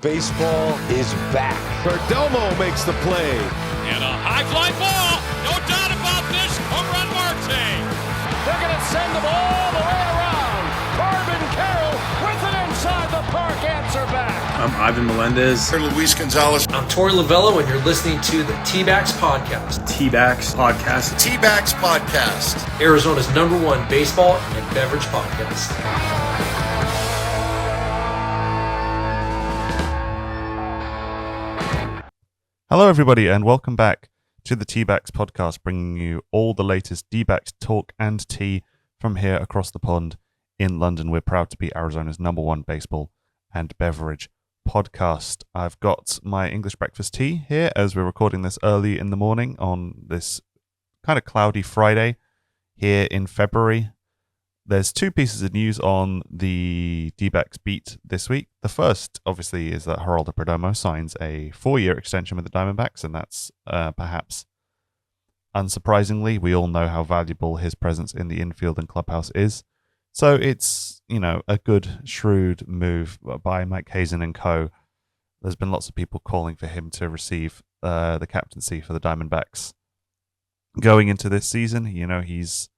Baseball is back. Perdomo makes the play. And a high fly ball. No doubt about this. Home run Marte. They're going to send them all the way around. Corbin Carroll with an inside the park answer back. I'm Ivan Melendez. I'm Luis Gonzalez. I'm Tori Lavello, and you're listening to the Dbacks podcast. Dbacks podcast. Dbacks podcast. Arizona's #1 baseball and beverage podcast. Hello, everybody, and welcome back to the Dbacks podcast, bringing you all the latest Dbacks talk and tea from here across the pond in London. We're proud to be Arizona's #1 baseball and beverage podcast. I've got my English breakfast tea here as we're recording this early in the morning on this kind of cloudy Friday here in February. There's two pieces of news on the Dbacks beat this week. The first, obviously, is that Geraldo Perdomo signs a 4-year extension with the Diamondbacks, and that's perhaps unsurprisingly. We all know how valuable his presence in the infield and clubhouse is. So it's, a good, shrewd move by Mike Hazen and co. There's been lots of people calling for him to receive the captaincy for the Diamondbacks going into this season. He's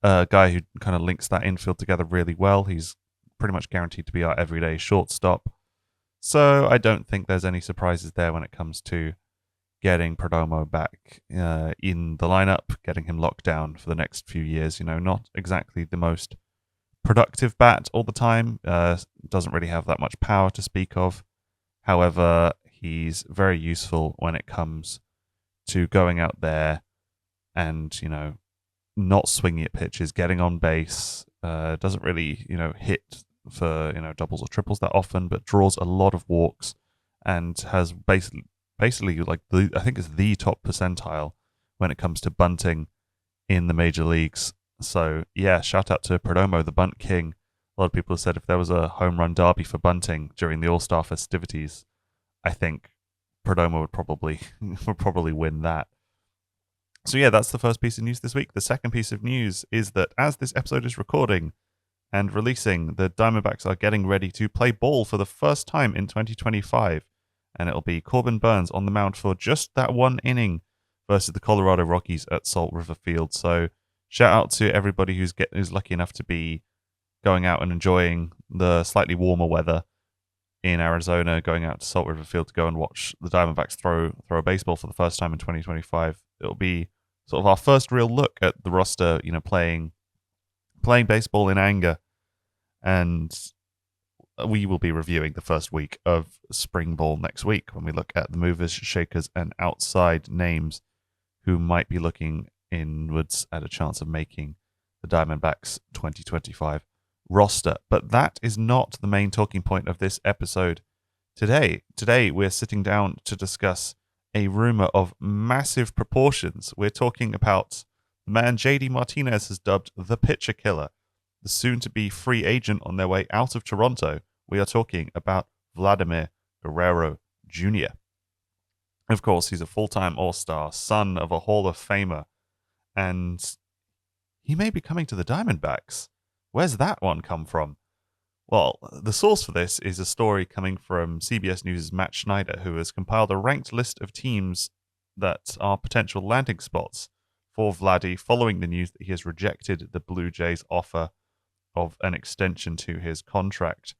a guy who kind of links that infield together really well. He's pretty much guaranteed to be our everyday shortstop. So I don't think there's any surprises there when it comes to getting Perdomo back in the lineup, getting him locked down for the next few years. Not exactly the most productive bat all the time. Doesn't really have that much power to speak of. However, he's very useful when it comes to going out there and, not swinging at pitches, getting on base. Doesn't really, hit for, doubles or triples that often, but draws a lot of walks and has basically like I think it's the top percentile when it comes to bunting in the major leagues. So yeah, shout out to Perdomo, the bunt king. A lot of people have said if there was a home run derby for bunting during the All-Star festivities, I think Perdomo would probably win that. So yeah, that's the first piece of news this week. The second piece of news is that as this episode is recording and releasing, the Diamondbacks are getting ready to play ball for the first time in 2025. And it'll be Corbin Burnes on the mound for just that one inning versus the Colorado Rockies at Salt River Field. So shout out to everybody who's lucky enough to be going out and enjoying the slightly warmer weather in Arizona, going out to Salt River Field to go and watch the Diamondbacks throw a baseball for the first time in 2025. It'll be sort of our first real look at the roster, playing baseball in anger. And we will be reviewing the first week of spring ball next week when we look at the movers, shakers, and outside names who might be looking inwards at a chance of making the Diamondbacks 2025 roster. But that is not the main talking point of this episode today. Today, we're sitting down to discuss a rumor of massive proportions. We're talking about the man JD Martinez has dubbed the pitcher killer, the soon-to-be free agent on their way out of Toronto. We are talking about Vladimir Guerrero Jr. Of course, he's a full-time All-Star, son of a Hall of Famer, and he may be coming to the Diamondbacks. Where's that one come from? Well, the source for this is a story coming from CBS News' Matt Schneider, who has compiled a ranked list of teams that are potential landing spots for Vladdy following the news that he has rejected the Blue Jays' offer of an extension to his contract.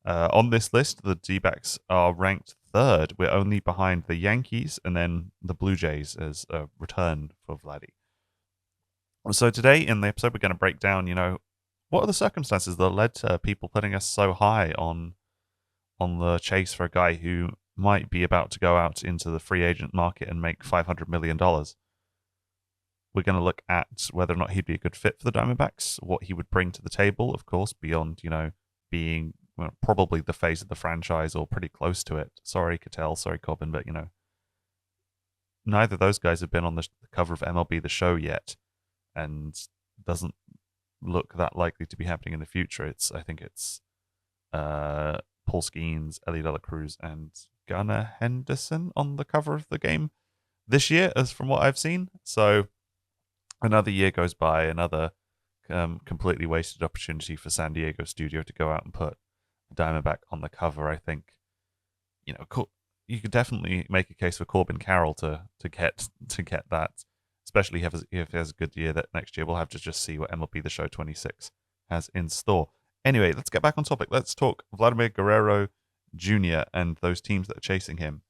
On this list, the D-backs are ranked third. We're only behind the Yankees and then the Blue Jays as a return for Vladdy. So today in the episode, we're going to break down, what are the circumstances that led to people putting us so high on the chase for a guy who might be about to go out into the free agent market and make $500 million. We're going to look at whether or not he'd be a good fit for the Diamondbacks, what he would bring to the table, of course, beyond, being probably the face of the franchise or pretty close to it. Sorry, Cattell, sorry, Corbin, but, neither of those guys have been on the cover of MLB The Show yet, and doesn't look that likely to be happening in the future. I think it's Paul Skeens, Ellie De La Cruz, and Gunnar Henderson on the cover of the game this year, as from what I've seen. So another year goes by, another completely wasted opportunity for San Diego studio to go out and put Diamondback on the cover. I think you could definitely make a case for Corbin Carroll to get that, especially if he has a good year. That next year we'll have to just see what MLB The Show 26 has in store. Anyway, let's get back on topic. Let's talk Vladimir Guerrero Jr. and those teams that are chasing him.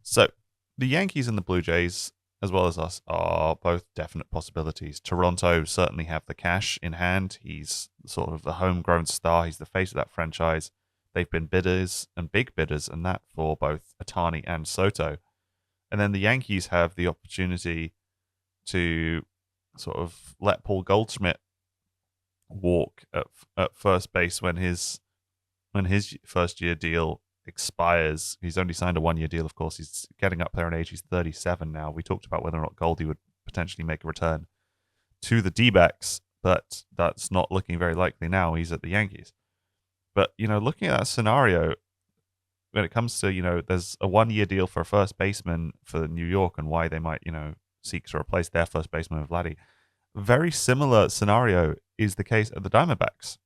So the Yankees and the Blue Jays, as well as us, are both definite possibilities. Toronto certainly have the cash in hand. He's sort of the homegrown star. He's the face of that franchise. They've been bidders and big bidders, and that for both Ohtani and Soto. And then the Yankees have the opportunity to sort of let Paul Goldschmidt walk at first base when his first year deal expires. He's only signed a 1-year deal, of course. He's getting up there in age. He's 37 now. We talked about whether or not Goldie would potentially make a return to the D-backs, but that's not looking very likely now. He's at the Yankees. But, looking at that scenario, when it comes to, there's a 1-year deal for a first baseman for New York and why they might, seek to replace their first baseman with Vladdy. Very similar scenario is the case at the Diamondbacks.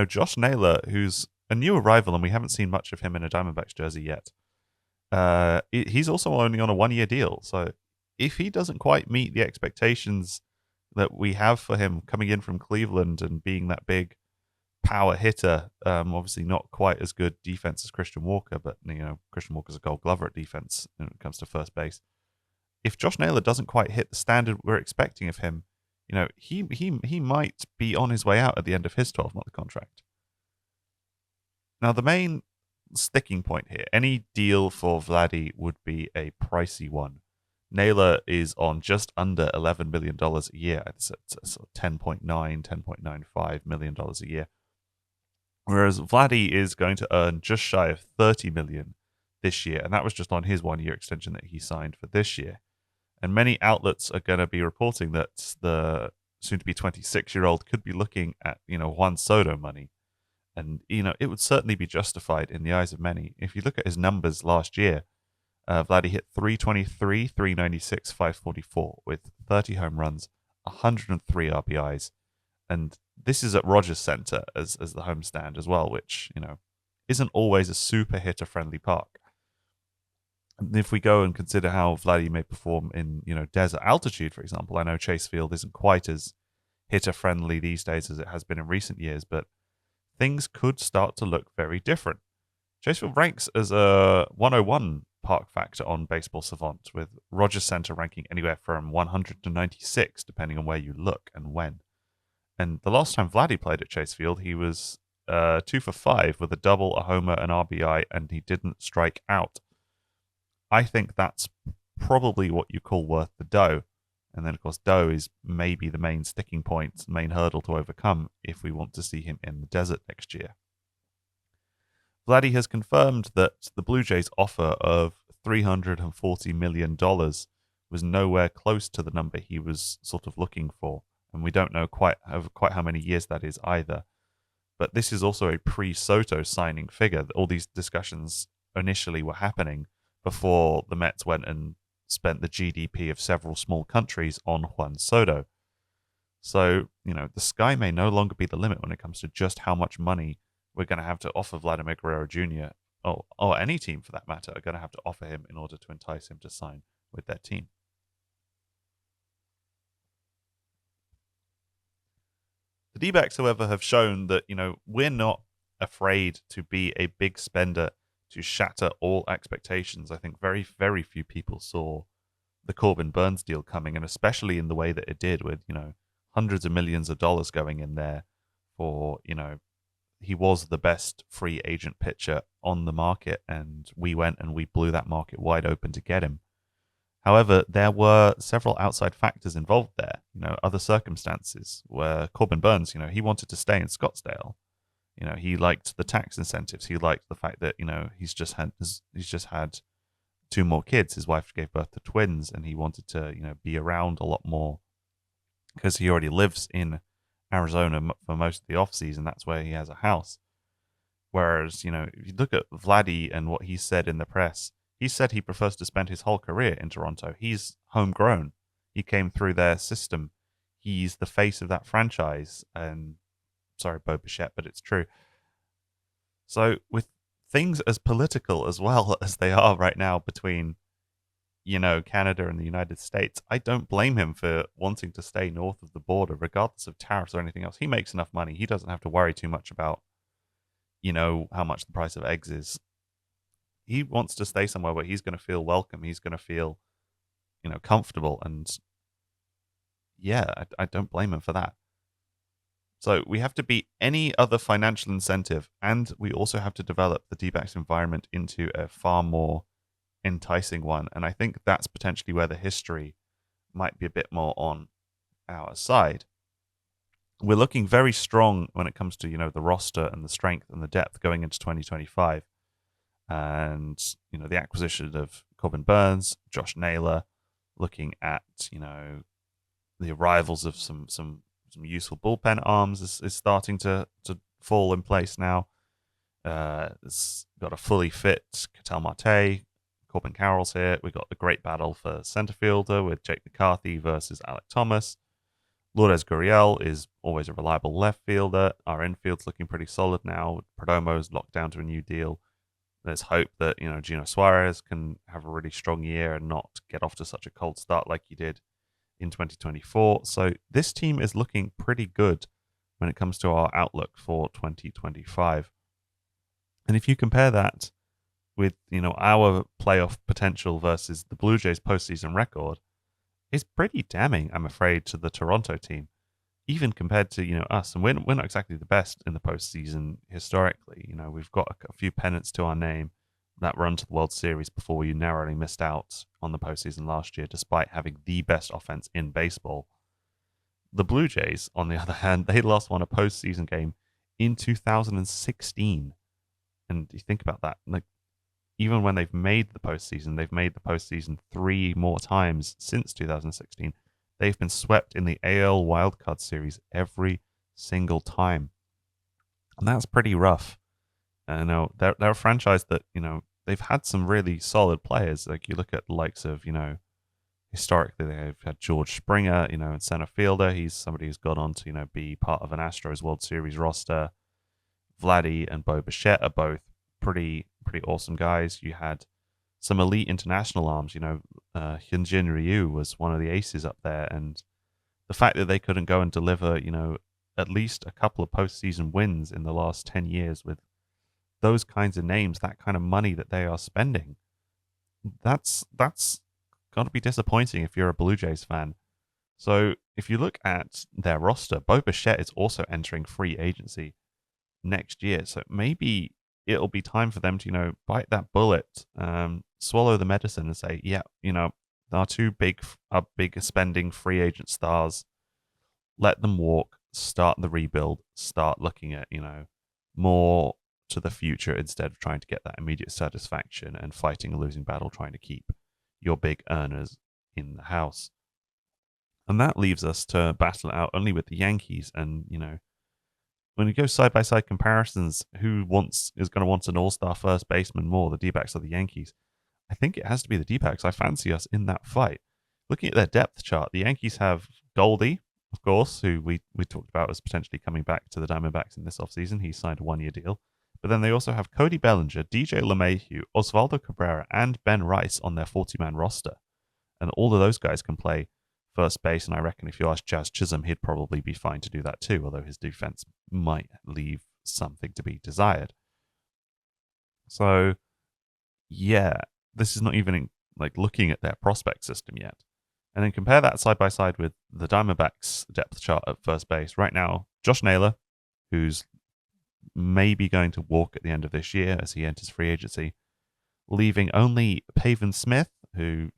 Josh Naylor, who's a new arrival, and we haven't seen much of him in a Diamondbacks jersey yet. He's also only on a 1-year deal. So if he doesn't quite meet the expectations that we have for him coming in from Cleveland and being that big power hitter, obviously not quite as good defense as Christian Walker, but Christian Walker's a Gold Glover at defense when it comes to first base. If Josh Naylor doesn't quite hit the standard we're expecting of him, he might be on his way out at the end of his 12-month contract. Now, the main sticking point here, any deal for Vladdy would be a pricey one. Naylor is on just under $11 million a year. It's sort of $10.95 million a year. Whereas Vladdy is going to earn just shy of $30 million this year, and that was just on his 1-year extension that he signed for this year. And many outlets are going to be reporting that the soon-to-be 26-year-old could be looking at, Juan Soto money. And, it would certainly be justified in the eyes of many. If you look at his numbers last year, Vladdy hit 323, 396, 544 with 30 home runs, 103 RBIs. And this is at Rogers Center as the homestand as well, which, isn't always a super hitter-friendly park. And if we go and consider how Vladdy may perform in, desert altitude, for example, I know Chase Field isn't quite as hitter-friendly these days as it has been in recent years, but things could start to look very different. Chase Field ranks as a 101 park factor on Baseball Savant, with Rogers Center ranking anywhere from 100 to 96, depending on where you look and when. And the last time Vladdy played at Chase Field, he was 2 for 5 with a double, a homer, an RBI, and he didn't strike out. I think that's probably what you call worth the dough. And then, of course, dough is maybe the main sticking point, main hurdle to overcome if we want to see him in the desert next year. Vladdy has confirmed that the Blue Jays' offer of $340 million was nowhere close to the number he was sort of looking for. And we don't know quite how many years that is either. But this is also a pre-Soto signing figure. All these discussions initially were happening before the Mets went and spent the GDP of several small countries on Juan Soto. So, the sky may no longer be the limit when it comes to just how much money we're going to have to offer Vladimir Guerrero Jr., or any team for that matter, are going to have to offer him in order to entice him to sign with their team. The D-backs, however, have shown that, we're not afraid to be a big spender to shatter all expectations. I think very, very few people saw the Corbin Burnes deal coming, and especially in the way that it did with, hundreds of millions of dollars going in there for, he was the best free agent pitcher on the market, and we went and we blew that market wide open to get him. However, there were several outside factors involved there, other circumstances where Corbin Burnes, he wanted to stay in Scottsdale. He liked the tax incentives. He liked the fact that, he's just had 2 more kids. His wife gave birth to twins, and he wanted to, be around a lot more because he already lives in Arizona for most of the off season. That's where he has a house. Whereas, if you look at Vladdy and what he said in the press, he said he prefers to spend his whole career in Toronto. He's homegrown. He came through their system. He's the face of that franchise. And sorry, Bo Bichette, but it's true. So with things as political as well as they are right now between, Canada and the United States, I don't blame him for wanting to stay north of the border, regardless of tariffs or anything else. He makes enough money. He doesn't have to worry too much about, how much the price of eggs is. He wants to stay somewhere where he's going to feel welcome. He's going to feel, comfortable. And yeah, I don't blame him for that. So we have to beat any other financial incentive, and we also have to develop the D-backs environment into a far more enticing one. And I think that's potentially where the history might be a bit more on our side. We're looking very strong when it comes to, the roster and the strength and the depth going into 2025. And, the acquisition of Corbin Burns, Josh Naylor, looking at, the arrivals of some useful bullpen arms is starting to fall in place now. It's got a fully fit Ketel Marte. Corbin Carroll's here. We got the great battle for center fielder with Jake McCarthy versus Alec Thomas. Lourdes Gurriel is always a reliable left fielder. Our infield's looking pretty solid now. Perdomo's locked down to a new deal. There's hope that, Gino Suarez can have a really strong year and not get off to such a cold start like he did in 2024. So this team is looking pretty good when it comes to our outlook for 2025. And if you compare that with, our playoff potential versus the Blue Jays postseason record, it's pretty damning, I'm afraid, to the Toronto team, even compared to, us. And we're not exactly the best in the postseason historically. We've got a few pennants to our name, that run to the World Series before we narrowly missed out on the postseason last year, despite having the best offense in baseball. The Blue Jays, on the other hand, they last won a postseason game in 2016. And you think about that, like, even when they've made the postseason 3 more times since 2016. They've been swept in the AL wildcard series every single time. And that's pretty rough. They're a franchise that, they've had some really solid players. Like, you look at the likes of, historically they've had George Springer, in center fielder. He's somebody who's gone on to, be part of an Astros World Series roster. Vladdy and Bo Bichette are both pretty awesome guys. You had some elite international arms, Hyunjin Ryu was one of the aces up there. And the fact that they couldn't go and deliver, at least a couple of postseason wins in the last 10 years with those kinds of names, that kind of money that they are spending, that's got to be disappointing if you're a Blue Jays fan. So if you look at their roster, Bo Bichette is also entering free agency next year. So maybe it'll be time for them to, bite that bullet, swallow the medicine and say, yeah, our two big spending free agent stars, let them walk, start the rebuild, start looking at, more to the future instead of trying to get that immediate satisfaction and fighting a losing battle, trying to keep your big earners in the house. And that leaves us to battle it out only with the Yankees. And, when you go side-by-side comparisons, who is going to want an all-star first baseman more, the D-backs or the Yankees? I think it has to be the D-backs. I fancy us in that fight. Looking at their depth chart, the Yankees have Goldie, of course, who we talked about as potentially coming back to the Diamondbacks in this offseason. He signed a 1-year deal. But then they also have Cody Bellinger, DJ LeMahieu, Osvaldo Cabrera, and Ben Rice on their 40-man roster. And all of those guys can play first base, and I reckon if you ask Jazz Chisholm, he'd probably be fine to do that too, although his defense might leave something to be desired. So, yeah, this is not even looking at their prospect system yet. And then compare that side by side with the Diamondbacks depth chart at first base. Right now, Josh Naylor, who's maybe going to walk at the end of this year as he enters free agency, leaving only Pavin Smith, who,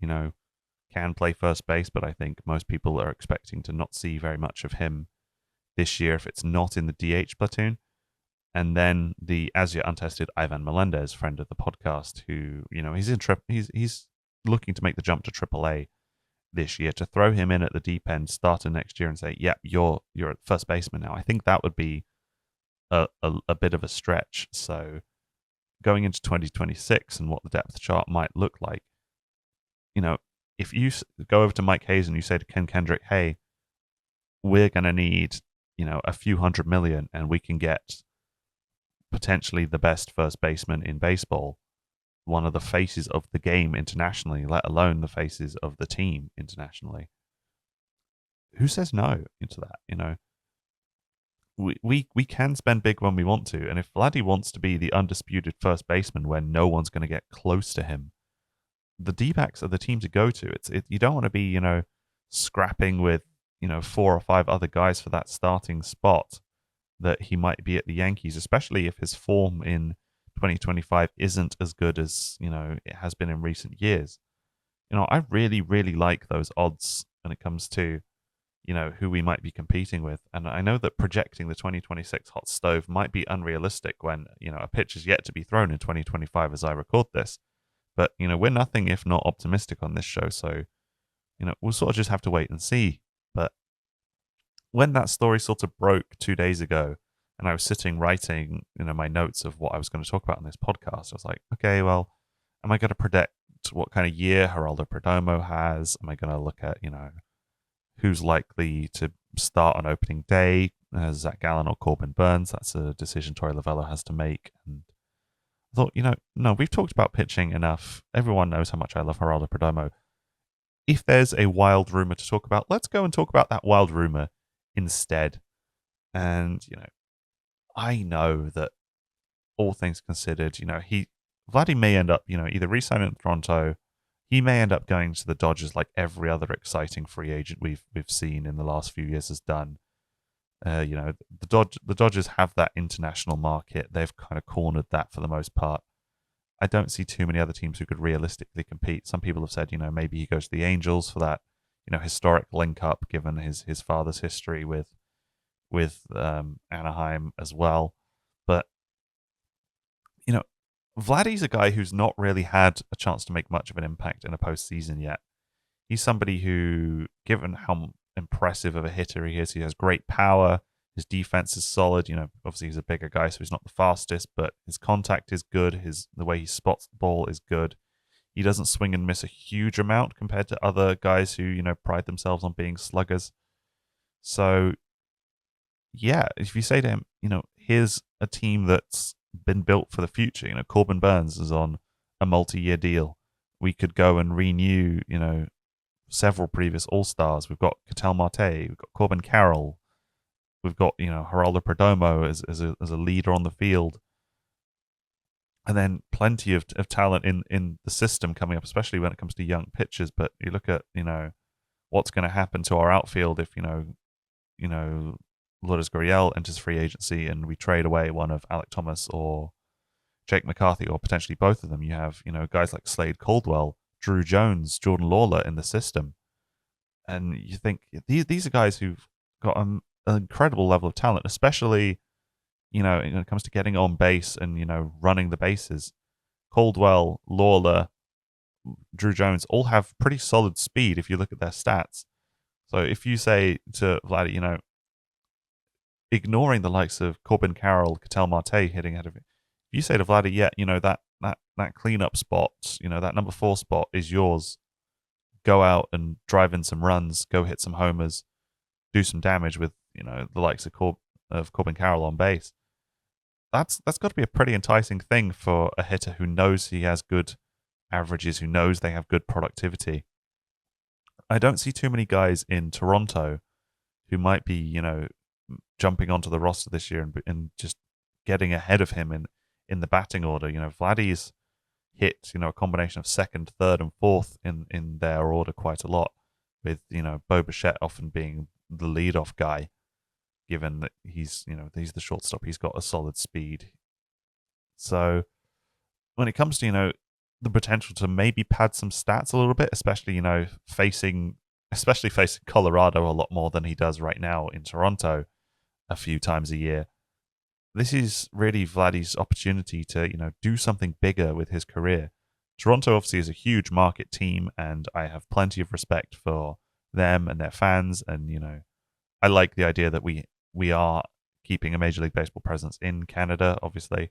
can play first base, but I think most people are expecting to not see very much of him this year if it's not in the DH platoon. And then the as yet untested Ivan Melendez, friend of the podcast, who, he's looking to make the jump to AAA this year. To throw him in at the deep end starter next year and say, yeah, you're at first baseman now, I think that would be a bit of a stretch. So going into 2026 and what the depth chart might look like, if you go over to Mike Hayes and you say to Ken Kendrick, hey, we're going to need, a few $100 million, and we can get potentially the best first baseman in baseball, one of the faces of the game internationally, let alone the faces of the team internationally. Who says no into that? We can spend big when we want to, and if Vladdy wants to be the undisputed first baseman when no one's going to get close to him, the D-backs are the team to go to. You don't want to be scrapping with 4 or 5 other guys for that starting spot that he might be at the Yankees, especially if his form in 2025 isn't as good as it has been in recent years. I really, really like those odds when it comes to who we might be competing with. And I know that projecting the 2026 hot stove might be unrealistic when a pitch is yet to be thrown in 2025 as I record this. But we're nothing if not optimistic on this show, so we'll sort of just have to wait and see. But when that story sort of broke 2 days ago, and I was sitting writing my notes of what I was going to talk about on this podcast, I was like, okay, well, am I going to predict what kind of year Geraldo Perdomo has? Am I going to look at who's likely to start on opening day, Zach Gallen or Corbin Burns? That's a decision Torey Lovello has to make. And I thought, no, we've talked about pitching enough. Everyone knows how much I love Geraldo Perdomo. If there's a wild rumor to talk about, let's go and talk about that wild rumor instead. And, I know that all things considered, Vladdy may end up, either re-signing in Toronto. He may end up going to the Dodgers like every other exciting free agent we've seen in the last few years has done. The Dodgers have that international market. They've kind of cornered that for the most part. I don't see too many other teams who could realistically compete. Some people have said, maybe he goes to the Angels for that, historic link up given his father's history with Anaheim as well. But Vladdy's a guy who's not really had a chance to make much of an impact in a postseason yet. He's somebody who, given how impressive of a hitter he is, he has great power. His defense is solid. Obviously he's a bigger guy, so he's not the fastest, but his contact is good. The way he spots the ball is good. He doesn't swing and miss a huge amount compared to other guys who, pride themselves on being sluggers. So, yeah, if you say to him, here's a team that's been built for the future. Corbin Burns is on a multi-year deal. We could go and renew, several previous All-Stars. We've got Ketel Marte, we've got Corbin Carroll, we've got, Geraldo Perdomo as a leader on the field. And then plenty of talent in the system coming up, especially when it comes to young pitchers. But you look at, what's going to happen to our outfield if, Lourdes Gurriel enters free agency and we trade away one of Alec Thomas or Jake McCarthy, or potentially both of them. You have, guys like Slade Caldwell, Drew Jones, Jordan Lawler in the system. And you think these are guys who've got an incredible level of talent, especially, when it comes to getting on base and, running the bases. Caldwell, Lawler, Drew Jones all have pretty solid speed if you look at their stats. So if you say to Vladdy, ignoring the likes of Corbin Carroll, Ketel Marte hitting ahead of it, if you say to Vladdy, that cleanup spot, that number 4 spot is yours. Go out and drive in some runs, go hit some homers, do some damage with, the likes of Corbin Carroll on base. That's got to be a pretty enticing thing for a hitter who knows he has good averages, who knows they have good productivity. I don't see too many guys in Toronto who might be, jumping onto the roster this year and just getting ahead of him in the batting order. Vladdy's hit, a combination of second, third, and fourth in their order quite a lot, with, Bo Bichette often being the leadoff guy, given that he's the shortstop. He's got a solid speed. So when it comes to, the potential to maybe pad some stats a little bit, especially, facing Colorado a lot more than he does right now in Toronto a few times a year. This is really Vladdy's opportunity to, do something bigger with his career. Toronto obviously is a huge market team, and I have plenty of respect for them and their fans. And, I like the idea that we are keeping a Major League Baseball presence in Canada. Obviously,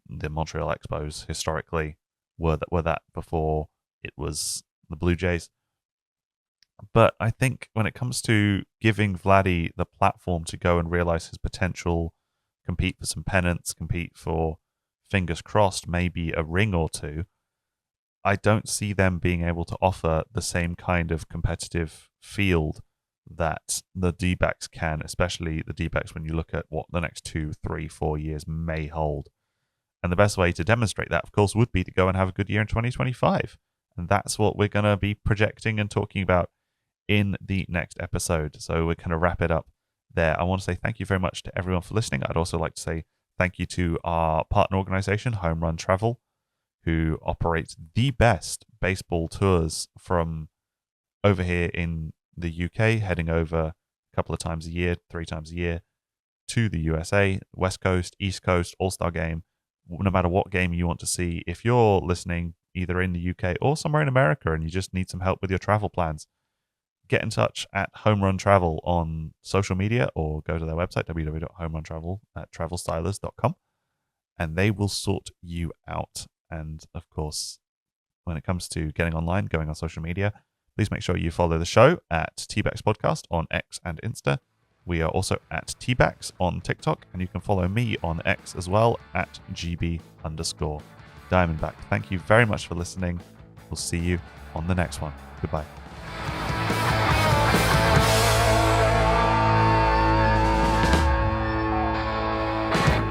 the Montreal Expos historically were that before it was the Blue Jays. But I think when it comes to giving Vladdy the platform to go and realize his potential compete for some pennants, compete for, fingers crossed, maybe a ring or two. I don't see them being able to offer the same kind of competitive field that the D-backs can, especially the D-backs when you look at what the next 2, 3, 4 years may hold. And the best way to demonstrate that, of course, would be to go and have a good year in 2025. And that's what we're going to be projecting and talking about in the next episode. So we're going to wrap it up there. I want to say thank you very much to everyone for listening. I'd also like to say thank you to our partner organization, Home Run Travel, who operates the best baseball tours from over here in the UK, heading over a couple of times a year, 3 times a year, to the USA, West Coast, East Coast, All-Star Game, no matter what game you want to see. If you're listening either in the UK or somewhere in America and you just need some help with your travel plans, get in touch at Home Run Travel on social media or go to their website, www.homeruntravel@travelstylers.com, and they will sort you out. And of course, when it comes to getting online, going on social media, please make sure you follow the show at Dbacks Podcast on X and Insta. We are also at Dbacks on TikTok, and you can follow me on X as well at GB_Diamondback. Thank you very much for listening. We'll see you on the next one. Goodbye.